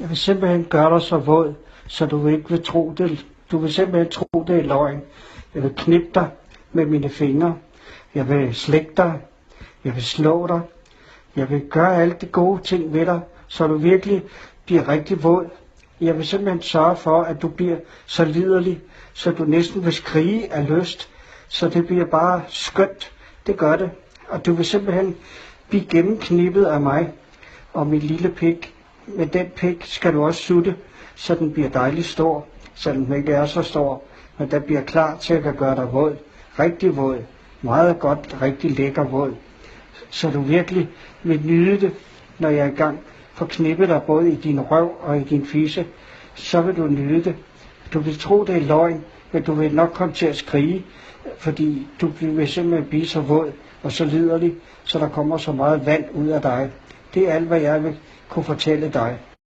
Jeg vil simpelthen gøre dig så våd, så du ikke vil tro det. Du vil simpelthen tro det er løgn. Jeg vil knippe dig med mine fingre. Jeg vil slække dig. Jeg vil slå dig. Jeg vil gøre alle de gode ting ved dig, så du virkelig bliver rigtig våd. Jeg vil simpelthen sørge for, at du bliver så liderlig, så du næsten vil skrige af lyst. Så det bliver bare skønt. Det gør det. Og du vil simpelthen blive gennemknippet af mig og min lille pik. Med den pik skal du også sutte, så den bliver dejligt stor, selvom den ikke er så stor. Men den bliver klar til at gøre dig våd. Rigtig våd. Meget godt, rigtig lækker våd. Så du virkelig vil nyde det, når jeg er i gang. For knippe dig både i din røv og i din fisse, så vil du nyde det. Du vil tro, det er løgn, men du vil nok komme til at skrige, fordi du vil simpelthen blive så våd og så liderlig, så der kommer så meget vand ud af dig. Det er alt, hvad jeg vil kunne fortælle dig.